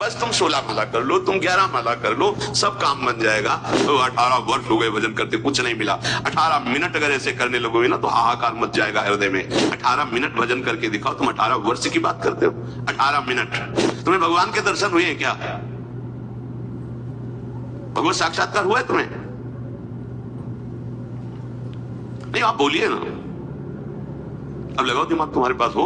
बस तुम 16 माला कर लो, तुम 11 माला कर लो, सब काम बन जाएगा। तो 18 वर्ष हो गए भजन करते, कुछ नहीं मिला। 18 मिनट अगर ऐसे करने लगोगे ना तो हाहाकार मच जाएगा हृदय में। 18 मिनट भजन करके दिखाओ। तुम 18 वर्ष की बात करते हो? 18 मिनट तुम्हें भगवान के दर्शन हुए हैं क्या? भगवत साक्षात्कार हुआ है तुम्हें? नहीं, आप बोलिए ना। अब लगाओ दिमाग, तुम्हारे पास हो,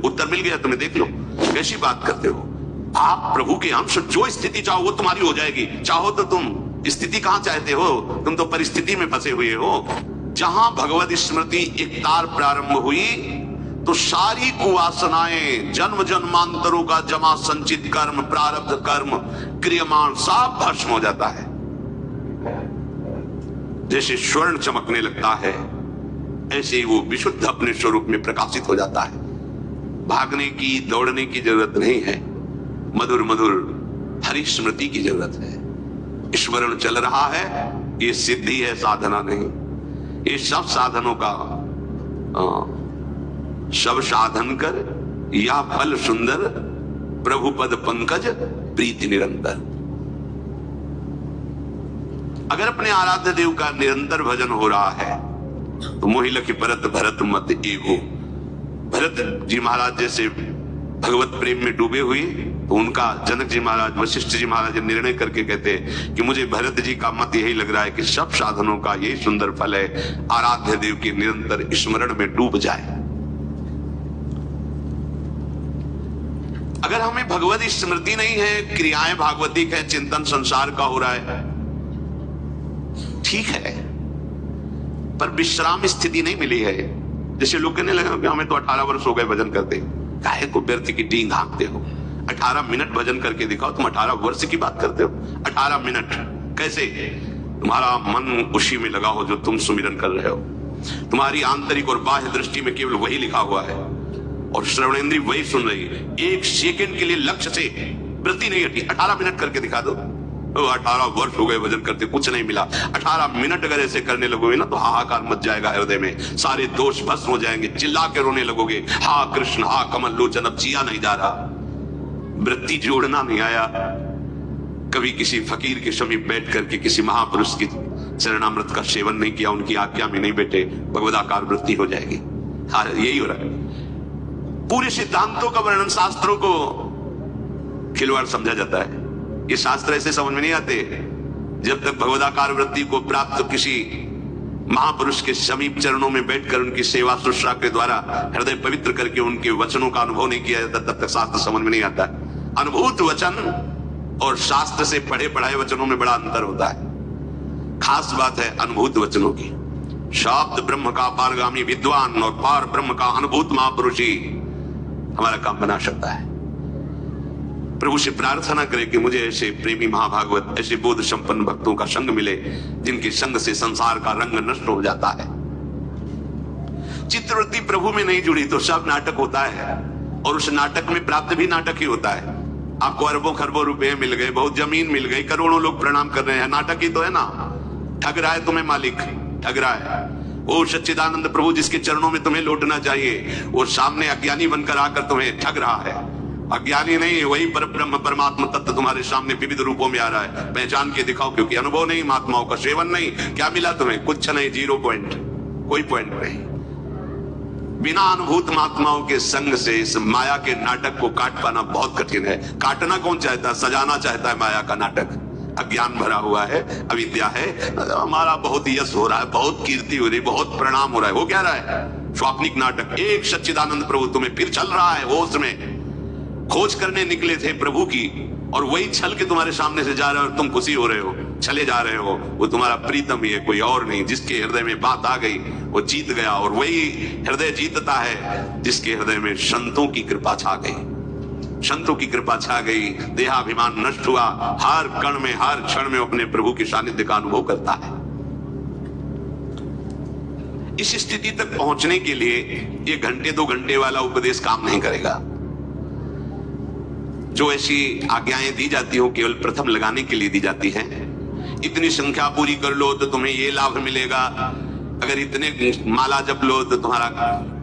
उत्तर मिल गया तुम्हें, देख लो। कैसी बात करते हो आप? प्रभु के अंश, जो स्थिति चाहो वो तुम्हारी हो जाएगी। चाहो तो तुम स्थिति कहां चाहते हो? तुम तो परिस्थिति में फंसे हुए हो। जहां भगवत स्मृति एक तार प्रारंभ हुई तो सारी कुवासनाएं, जन्म जन्मांतरों का जमा संचित कर्म, प्रारब्ध कर्म, क्रियमाण सब भस्म हो जाता है। जैसे स्वर्ण चमकने लगता है ऐसे ही वो विशुद्ध अपने स्वरूप में प्रकाशित हो जाता है। भागने की, दौड़ने की जरूरत नहीं है। मधुर मधुर हरि स्मृति की जरूरत है। स्मरण चल रहा है, ये सिद्धि है, साधना नहीं। ये सब साधनों का सब साधन कर या फल सुंदर, प्रभु पद पंकज प्रीति निरंतर। अगर अपने आराध्य देव का निरंतर भजन हो रहा है तो मोहि लखि परत भरत मत एगो। भरत जी महाराज जैसे भगवत प्रेम में डूबे हुए तो उनका जनक जी महाराज, वशिष्ठ जी महाराज निर्णय करके कहते कि मुझे भरत जी का मत यही लग रहा है कि सब साधनों का यही सुंदर फल है, आराध्य देव के निरंतर स्मरण में डूब जाए। अगर हमें भगवत स्मृति नहीं है, क्रियाएं भागवतिक है, चिंतन संसार का हो रहा है, ठीक है, पर विश्राम स्थिति नहीं मिली है। जैसे लोग कहने लगे कि हमें तो 18 वर्ष हो गए भजन करते, काहे को व्यर्थ की डींग हाँकते हो? 18 मिनट भजन करके दिखाओ। तुम 18 वर्ष की बात करते हो? 18 मिनट कैसे? तुम्हारा मन उसी में लगा हो जो तुम सुमिरन कर रहे हो। तुम्हारी आंतरिक और बाह्य दृष्टि में केवल वही लिखा हुआ है और श्रवणेंद्री वही सुन रही है। एक सेकंड के लिए लक्ष्य से वृत्ति नहीं हटी। 18 मिनट करके दिखा दो। 18 वर्ष हो गए भजन करते, कुछ नहीं मिला। 18 मिनट अगर ऐसे करने लगोगे ना तो हाहाकार मच जाएगा हृदय में। सारे दोष भस्म हो जाएंगे। चिल्ला के रोने लगोगे, हा कृष्ण, हा कमल लोचन, अब जिया नहीं जा रहा, वृत्ति जोड़ना नहीं आया। कभी किसी फकीर के समीप बैठ करके किसी महापुरुष की चरणामृत का सेवन नहीं किया, उनकी आज्ञा में नहीं बैठे, भगवदाकार वृत्ति हो जाएगी। हाँ, यही हो रहा है। पूरे सिद्धांतों का वर्णन, शास्त्रों को खिलवाड़ समझा जाता है। ये शास्त्र ऐसे समझ में नहीं आते जब तक भगवदाकार वृत्ति को प्राप्त किसी महापुरुष के समीप चरणों में बैठकर उनकी सेवा शुश्रूषा के द्वारा हृदय पवित्र करके उनके वचनों का अनुभव नहीं किया जाता, तब तक शास्त्र समझ में नहीं आता। अनुभूत वचन और शास्त्र से पढ़े पढ़ाए वचनों में बड़ा अंतर होता है। खास बात है अनुभूत वचनों की। शब्द ब्रह्म का पारगामी विद्वान और पार ब्रह्म का अनुभूत महापुरुष ही हमारा काम बना सकता है। प्रभु से प्रार्थना करें कि मुझे ऐसे प्रेमी महाभागवत, ऐसे बोध संपन्न भक्तों का संग मिले जिनके संग से संसार का रंग नष्ट हो जाता है। चित्तवृत्ति प्रभु में नहीं जुड़ी तो सब नाटक होता है और उस नाटक में प्राप्त भी नाटक ही होता है। आपको अरबों खरबों रुपए मिल गए, बहुत जमीन मिल गई, करोड़ों लोग प्रणाम कर रहे हैं, नाटक ही तो है ना। ठग रहा है तुम्हें मालिक, ठग रहा है। वो सच्चिदानंद प्रभु जिसके चरणों में तुम्हें लौटना चाहिए, वो सामने अज्ञानी बनकर आकर तुम्हें ठग रहा है। अज्ञानी नहीं, वही पर ब्रह्म परमात्मा तत्व तुम्हारे सामने विविध रूपों में आ रहा है। पहचान के दिखाओ, क्योंकि अनुभव नहीं, महात्माओं का सेवन नहीं। क्या मिला तुम्हें? कुछ नहीं, 0 पॉइंट, कोई पॉइंट नहीं। बिना अनुभूत महात्माओं के संग से इस माया के नाटक को काट पाना बहुत कठिन है। काटना कौन चाहता है? सजाना चाहता है माया का नाटक। अज्ञान भरा हुआ है, अविद्या है, हमारा बहुत यश हो रहा है, बहुत कीर्ति हो रही है, बहुत प्रणाम हो रहा है। हो क्या रहा है? स्वाप्निक नाटक। एक सच्चिदानंद प्रभु तुम्हें फिर चल रहा है होश में। खोज करने निकले थे प्रभु की और वही छल के तुम्हारे सामने से जा रहे हो और तुम खुशी हो रहे हो, चले जा रहे हो। वो तुम्हारा प्रीतम ही है, कोई और नहीं। जिसके हृदय में बात आ गई वो जीत गया, और वही हृदय जीतता है जिसके हृदय में संतों की कृपा छा गई। संतों की कृपा छा गई, देहाभिमान नष्ट हुआ, हर कण में, हर क्षण में अपने प्रभु के सानिध्य का अनुभव करता है। इस स्थिति तक पहुंचने के लिए ये घंटे 2 घंटे वाला उपदेश काम नहीं करेगा। जो ऐसी आज्ञाएं दी जाती हो केवल प्रथम लगाने के लिए दी जाती हैं। इतनी संख्या पूरी कर लो तो तुम्हें ये लाभ मिलेगा, अगर इतने माला जप लो तो तुम्हारा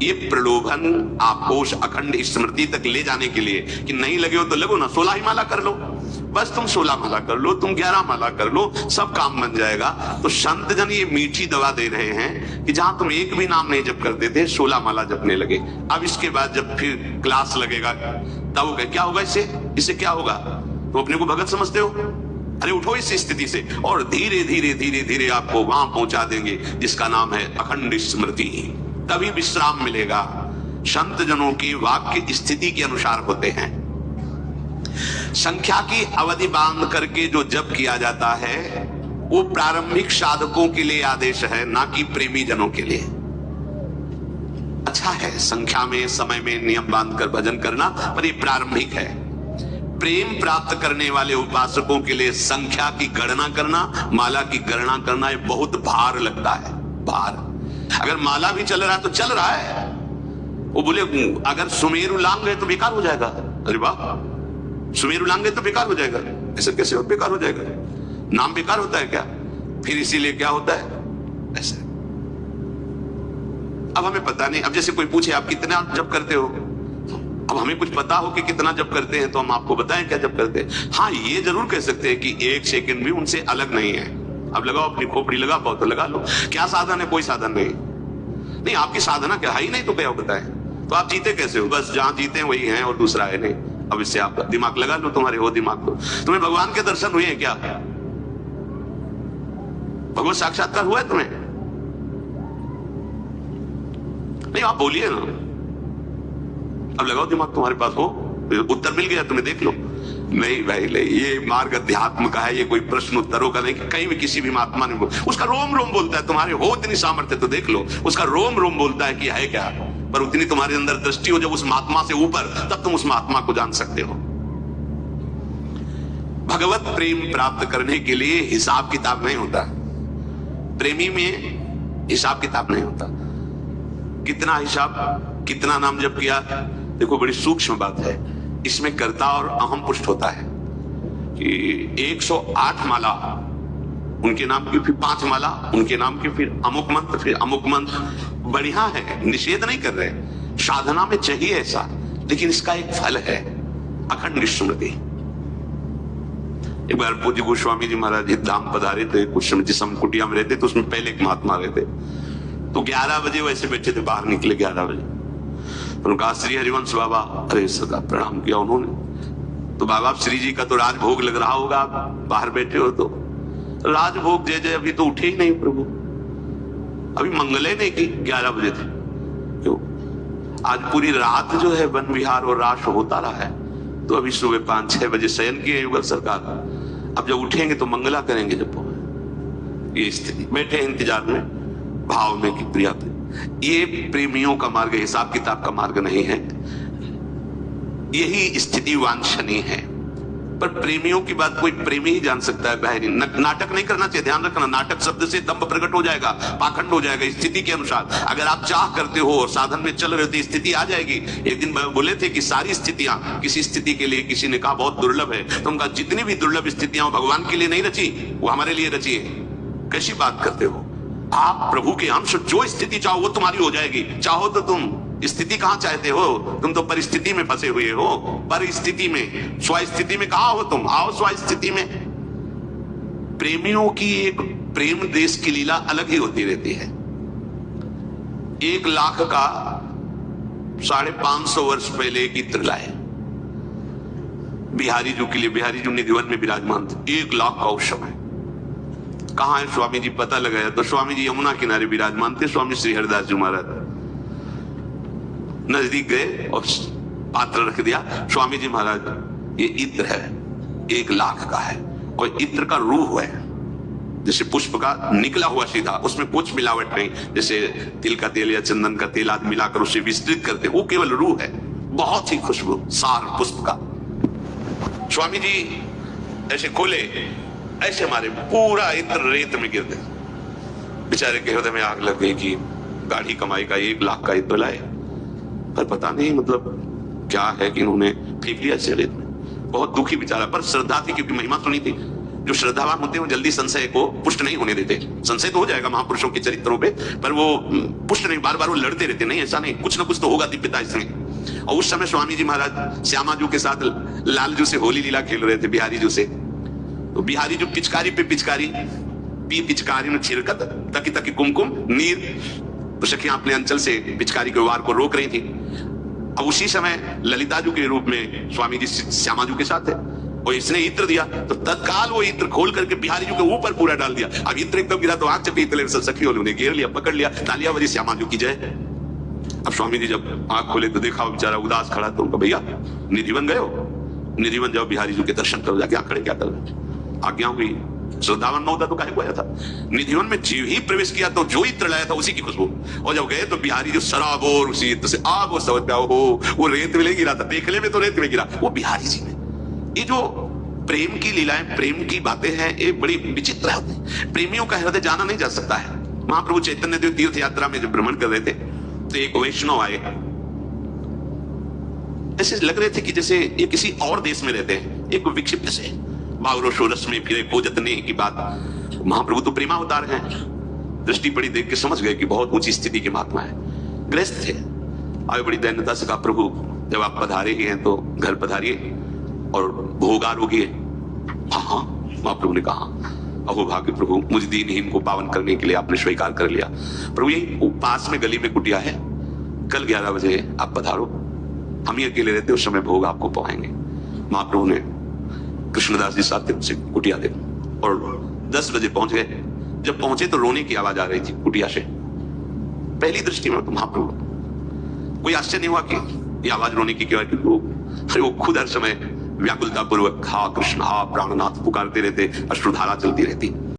ये प्रलोभन आपको उस अखंड स्मृति तक ले जाने के लिए कि नहीं लगे हो तो लगो ना, 16 ही माला कर लो, बस तुम 16 माला कर लो, तुम 11 माला कर लो, सब काम बन जाएगा। तो संत जन ये मीठी दवा दे रहे हैं कि जहां तुम एक भी नाम नहीं जप करते थे 16 माला जपने लगे। अब इसके बाद जब फिर क्लास लगेगा तब क्या होगा, इससे क्या होगा? तुम अपने को भगत समझते हो? अरे उठो इस स्थिति से और धीरे धीरे धीरे धीरे आपको वहां पहुंचा देंगे जिसका नाम है अखंड स्मृति। तभी विश्राम मिलेगा। संत जनों की वाक्य स्थिति के अनुसार होते हैं। संख्या की अवधि बांध करके जो जप किया जाता है वो प्रारंभिक साधकों के लिए आदेश है, ना कि प्रेमी जनों के लिए। अच्छा है संख्या में समय में नियम बांधकर भजन करना, पर ये प्रारंभिक है। प्रेम प्राप्त करने वाले उपासकों के लिए संख्या की गणना करना, माला की गणना करना, ये बहुत भार लगता है, भार। अगर माला भी चल रहा है तो चल रहा है, वो बोले अगर सुमेरु लांग गए तो बेकार हो जाएगा। अरे वाह, सुमेरु लांग गए तो बेकार हो जाएगा? ऐसा कैसे हो, बेकार हो जाएगा? नाम बेकार होता है क्या? फिर इसीलिए क्या होता है ऐसे। अब हमें पता नहीं, अब जैसे कोई पूछे आप कितना जप करते हो, अब हमें कुछ पता हो कि कितना जप करते हैं तो हम आपको बताएं क्या जप करते हैं। हाँ ये जरूर कह सकते हैं कि 1 सेकंड भी उनसे अलग नहीं है। अब लगाओ अपनी खोपड़ी, लगा पाओ तो लगा लो। क्या साधन है? कोई साधन नहीं। आपकी साधना क्या है ही नहीं तो क्या बताएं? तो आप जीते कैसे हो? बस जहां जीते हैं वही हैं और दूसरा है नहीं। अब इससे आप दिमाग लगा लो, तुम्हारे हो दिमाग को। तुम्हें भगवान के दर्शन हुए हैं क्या? भगवत साक्षात्कार हुआ है तुम्हें? नहीं, आप बोलिए ना। अब लगाओ दिमाग, तुम्हारे पास हो, उत्तर मिल गया तुम्हें, देख लो। नहीं भाई नहीं, ये मार्ग अध्यात्म का है, ये कोई प्रश्न उत्तरों का नहीं। कहीं भी किसी भी महात्मा ने उसका रोम रोम बोलता है, तुम्हारे हो इतनी सामर्थ्य तो देख लो, उसका रोम रोम बोलता है कि है क्या। पर उतनी तुम्हारे अंदर दृष्टि हो जब उस महात्मा से ऊपर, तब तुम उस महात्मा को जान सकते हो। भगवत प्रेम प्राप्त करने के लिए हिसाब किताब नहीं होता। प्रेमी में हिसाब किताब नहीं होता। कितना हिसाब, कितना नाम जप किया, देखो बड़ी सूक्ष्म बात है। इसमें कर्ता और अहम पुष्ट होता है कि 108 माला उनके नाम की, फिर 5 माला उनके नाम की, फिर अमुक मंत्र, फिर अमुक मंत्र। बढ़िया है, निषेध नहीं कर रहे, साधना में चाहिए ऐसा, लेकिन इसका एक फल है अखंड स्मृति। एक बार पूज्य गोस्वामी जी महाराज धाम पधारे थे, कुछ समय जिस हम कुटिया में रहते तो उसमें पहले एक महात्मा रहते, तो 11 बजे वैसे बैठे थे, बाहर निकले 11 बजे। तो उनका श्री हरिवंश बाबा, अरे सदा प्रणाम किया उन्होंने। तो बाबा श्री जी का तो राजभोग लग रहा होगा, आप बाहर बैठे हो तो राजभोग जय जय, अभी तो उठे ही नहीं प्रभु, अभी मंगले नहीं की, 11 बजे थे। क्यों? आज पूरी रात जो है वन विहार और राश होता रहा है, तो अभी सुबह 5-6 बजे शयन किए युगल सरकार। अब जब उठेंगे तो मंगला करेंगे। जब ये स्थिति, बैठे इंतजार में, भाव में कि प्रिया। ये प्रेमियों का मार्ग, हिसाब किताब का मार्ग नहीं है। यही स्थिति वांछनीय है, पर प्रेमियों की बात कोई प्रेमी ही जान सकता है, बाहरी। नाटक नहीं करना चाहिए, ध्यान रखना। नाटक शब्द से दंभ प्रकट हो जाएगा, पाखंड हो जाएगा स्थिति के अनुसार। अगर आप चाह करते हो और साधन में चल रहे हो तो स्थिति आ जाएगी। एक दिन बोले थे कि सारी स्थितियां, किसी स्थिति के लिए किसी ने कहा बहुत दुर्लभ है, तो उनका जितनी भी दुर्लभ स्थितियां भगवान के लिए नहीं रची, वो हमारे लिए रची है। कैसी बात करते हो आप? प्रभु के अंश, जो स्थिति चाहो वो तुम्हारी हो जाएगी। चाहो तो तुम स्थिति कहां चाहते हो? तुम तो परिस्थिति में फंसे हुए हो, परिस्थिति में। स्वस्थिति में कहां हो तुम? आओ स्वस्थिति में। प्रेमियों की एक प्रेम देश की लीला अलग ही होती रहती है। 1 लाख का 550 वर्ष पहले एक इत्र लाए बिहारी जी के लिए। बिहारी जी निधिवन में विराजमान थे। 1 लाख का उस समय। कहां है स्वामी जी? पता लगाया तो स्वामी जी यमुना किनारे विराजमान थे। स्वामी श्री हरिदास जी महाराज नजदीक गए और पात्र रख दिया। स्वामी जी महाराज, ये इत्र है, 1 लाख का है, और इत्र का रूह है, जैसे पुष्प का निकला हुआ सीधा, उसमें कुछ मिलावट नहीं। जैसे तिल का तेल या चंदन का तेल आदि मिलाकर उसे विस्तृत करते, वो केवल रूह है। बहुत ही खुशबू, सार पुष्प का। स्वामी जी ऐसे खोले, ऐसे मारे, पूरा इत्र रेत में गिर गए। बेचारे के हृदय में आग लग गई कि गाढ़ी कमाई का 1 लाख का इत्र लाए, पर पता नहीं मतलब क्या है कि इन्होंने फेंक लिया ऐसे रेत में। बहुत दुखी बेचारा, पर श्रद्धा थी क्योंकि महिमा सुनी थी। जो श्रद्धावान होते हैं वो जल्दी संशय को पुष्ट नहीं होने देते। संशय तो हो जाएगा महापुरुषों के चरित्रों पे, पर वो पुष्ट नहीं, बार बार वो लड़ते रहते, नहीं ऐसा नहीं, कुछ ना कुछ तो होगा दिव्यता इसमें। और उस समय स्वामी जी महाराज श्यामा जू के साथ लालजू से होली लीला खेल रहे थे, बिहारी जू से। तो बिहारी जू पिचकारी पे पिचकारी पिचकारी में छिड़कत तकी तकी कुमकुम नीर, तो सखियां अपने अंचल से पिचकारी के वार को रोक रही थी। अब उसी समय ललिता जू के रूप में स्वामी जी श्यामा जू के साथ है, और इसने इत्र दिया तो तत्काल वो इत्र खोल करके बिहारी जू के ऊपर पूरा डाल दिया। अब इत्र एकदम गिरा तो आंख चपीत ले, सखियों ने उन्हें घेर लिया, पकड़ लिया, तालियां बजी, श्यामा जू की जय। अब स्वामी जी जब आंख खोले तो देखा वो बेचारा उदास खड़ा, तो उनको भैया निधिवन गए हो, निधिवन जाओ बिहारी जू के दर्शन करो, जाके आंख खड़े क्या कर, आज्ञा हुई। श्रद्धावन न होता तो काहे को आया था। निधिवन में जीव ही प्रवेश किया तो जो इत्र लाया था उसी की खुशबू, और जब गए तो बिहारी जो सराबोर उसी इत्र से आग वो समझ पाया, वो रेत में गिरा था, देखने में तो रेत में गिरा, वो बिहारी जी ने। ये जो प्रेम की लीलाएं, प्रेम की बातें हैं, ये बड़ी विचित्र होती है। प्रेमियों का हृदय जाना नहीं जा सकता है। महाप्रभु चैतन्य देव तीर्थ यात्रा में जब भ्रमण कर रहे थे तो एक वैष्णव आए, ऐसे लग रहे थे कि जैसे ये किसी और देश में रहते हैं, एक विक्षिप्त से भावरो शोरस में फिरे खोजतने की बात। महाप्रभु तो प्रेमावतार हैं, दृष्टि पड़ी देख के समझ गए कि बहुत ऊंची स्थिति के महात्मा है, गृहस्थ थे। आए बड़ी दैन्यता से कहा, प्रभु जब आप पधारे ही हैं तो घर पधारिए और भोग आरोग्य। हाँ, महाप्रभु ने कहा, अहो भाग्य प्रभु, मुझ दीनहीन को पावन करने के लिए आपने स्वीकार कर लिया। प्रभु यही पास में गली में कुटिया है, कल 11 बजे आप पधारो, हम ही अकेले रहते, उस समय भोग आपको पाएंगे। महाप्रभु ने कृष्णदास जी साथ थे, उनसे कुटिया दे, और 10 बजे पहुंच गए। जब पहुंचे तो रोने की आवाज आ रही थी कुटिया से। पहली दृष्टि में तो महाप्रभु कोई आश्चर्य नहीं हुआ कि ये आवाज रोने की क्यों है, क्योंकि वो खुद हर समय व्याकुलता पूर्वक हा कृष्ण हा प्राणनाथ पुकारते रहते, अश्रुधारा चलती रहती।